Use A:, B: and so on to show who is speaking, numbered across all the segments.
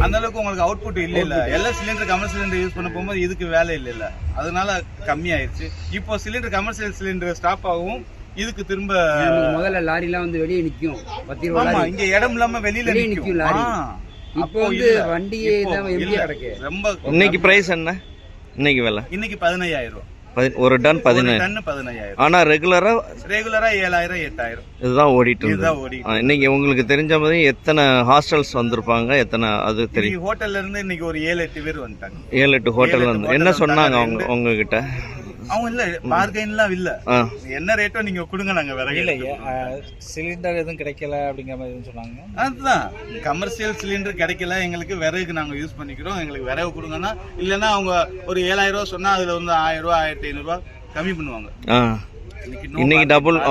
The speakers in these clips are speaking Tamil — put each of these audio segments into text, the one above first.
A: அந்த அளவுக்கு உங்களுக்கு அவுட்புட் இல்ல எல்லா சிலிண்டர் கமர்ஷியல் சிலிண்டர் யூஸ் பண்ண போகும்போது இதுக்கு வேலை இல்ல அதனால கம்மியாயிருச்சு. இப்போ சிலிண்டர் கமர்ஷியல் சிலிண்டர் ஸ்டாப் ஆகும், இதுக்கு திரும்ப
B: முதல்ல லாரிலாம் வந்து வெளியே நிக்கும்.
A: ஆமா, இங்க இடம் இல்லாம வெளியில நிக்கும் லாரி.
B: இப்போ வந்து வண்டியே தான் எம்டியா கிடக்கு.
A: ரொம்ப
C: இன்னைக்கு பிரைஸ் என்ன? இன்னைக்கு விலை
A: இன்னைக்கு 15,000 ரூபாய்.
C: ஒரு டன் 15,000.
A: 15,000.
C: ஆனா ரெகுலரா
A: 7,000 8,000
C: இதுதான் ஓடிட்டு இருக்கு. இன்னைக்கு உங்களுக்கு தெரிஞ்ச மாதிரி எத்தனை ஹாஸ்டல்ஸ் வந்திருப்பாங்க, எத்தனை அது தெரியும்?
A: ஹோட்டல்ல இருந்து இன்னைக்கு ஒரு 7-8 பேர் வந்துட்டாங்க.
C: 7-8 ஹோட்டல்ல இருந்து. என்ன சொன்னாங்க உங்ககிட்ட?
A: அவங்க இல்ல பார்கெயின்லாம் இல்ல, என்ன ரேட்டோ நீங்க கொடுங்க நாங்க விறகு
D: இல்ல சிலிண்டர் எதுவும் கிடைக்கல அப்படிங்கிற மாதிரி சொன்னாங்க.
A: அதுதான் கமர்ஷியல் சிலிண்டர் கிடைக்கல, எங்களுக்கு விறகுக்கு நாங்க யூஸ் பண்ணிக்கிறோம், எங்களுக்கு விறகு கொடுங்கன்னா. இல்லைன்னா அவங்க ஒரு 7,000 ரூபாய் சொன்னா அதுல வந்து 1,000 ரூபாய் 1,500 ரூபாய் கம்மி பண்ணுவாங்க.
C: இன்னைக்கு டபுள்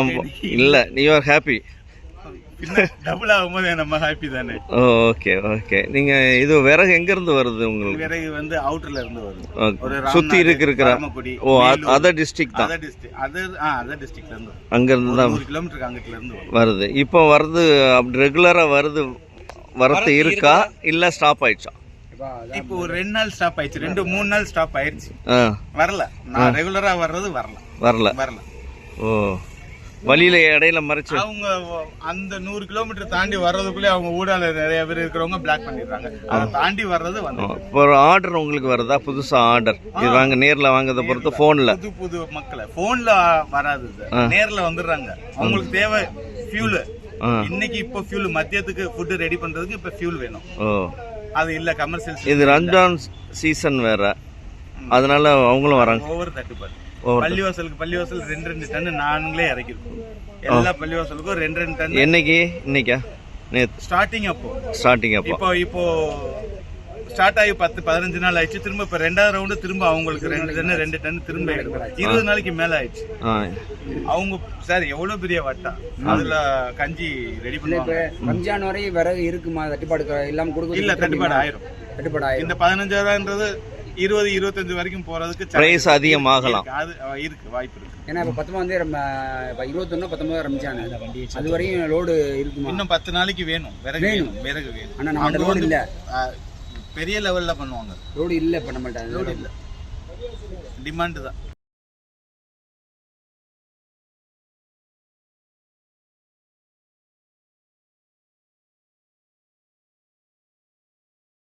C: இல்ல, யூ ஆர் ஹாப்பி.
A: டபுள் ஆகும்போது நம்ம ஹாப்பி தானே.
C: Okay okay. நீங்க இது விறகு எங்க இருந்து வருது உங்களுக்கு?
A: விறகு வந்து அவுட்டர்ல இருந்து வருது,
C: சுத்தி இருக்கிற. ஓ, அதர் டிஸ்ட்ரிக்ட் தான்.
A: அதர் டிஸ்ட்ரிக்ட்ல இருந்து
C: அங்க இருந்து தான்
A: 100 கிலோமீட்டர் அங்கிட்ட இருந்து
C: வருது. இப்போ வருது ரெகுலரா வரத்து இருக்கா இல்ல ஸ்டாப் ஆயிடுச்சா?
A: இப்போ ஒரு 2 நாள் ஸ்டாப் ஆயிடுச்சு, 2-3 நாள் ஸ்டாப் ஆயிடுச்சு. வரல, நான் ரெகுலரா வர்றது வரல.
C: ஓ, வழியில இடையில மறைச்சு
A: அவங்க அந்த 100 கிலோமீட்டர் தாண்டி வர்றதுக்குள்ளே அவங்க ஊடால நிறைய பேர் இருக்கிறவங்க பிளாக் பண்ணிடுறாங்க. அதை தாண்டி வர்றது வந்து
C: ஒரு ஆர்டர் உங்களுக்கு வருதா? புதுசா ஆர்டர் இது வாங்க நேர்ல வாங்கறத பொறுத்து போன்ல
A: புது மக்களை போன்ல வராது, நேர்ல வந்துடுறாங்க. அவங்களுக்கு தேவை ஃபியூல். இன்னைக்கு இப்போ ஃபியூல் மத்தியத்துக்கு ஃபுட் ரெடி பண்றதுக்கு இப்ப ஃபியூல் வேணும். அது இல்ல கமர்ஷியல். இது
C: ரம்ஜான் சீசன் வேற, அதனால அவங்களும் வராங்க.
A: ஓவர் தட்டுப்பாடு. பள்ளிவாசல் 2 டன் நாங்களே இறக்கிருக்கோம். எல்லா பள்ளிவாசலுக்கும் 2 டன்.
C: இன்னைக்கா
A: ஸ்டார்டிங் அப்போ இப்போ ஸ்டார்ட் ஆகி 10-15 நாள் ஆயிடுச்சு. திரும்ப இப்ப 2வது ரவுண்டு திரும்ப அவங்களுக்கு 2 டன் திரும்ப 20 நாளைக்கு மேல ஆயிடுச்சு. அவங்க சார் எவ்வளவு பெரிய வட்டா, அதுல கஞ்சி ரெடி பண்ணுவாங்க.
B: ரம்ஜான் வரை விறகு இருக்குமா? தட்டுப்பாடு இல்லாம கொடுக்க
A: இல்ல, தட்டுப்பாடு ஆயிரும். இந்த 15,000ன்றது 20-25 வரைக்கும் போறதுக்கு
C: பிரைஸ் அதிகமாகலாம்.
A: அது இருக்கு, வாய்ப்பு இருக்கு.
B: ஏன்னா இப்ப 19 ரம்ஜான், அது வரையும் லோடு இருக்குமா?
A: இன்னும் 10 நாளைக்கு வேணும் விறகு வேணும்.
B: ஆனா நம்ம லோடு இல்ல,
A: பெரிய லெவல்ல பண்ணுவாங்க.
B: லோடு இல்ல, பண்ண மாட்டாங்க.
A: லோடு இல்ல, டிமாண்ட் தான்.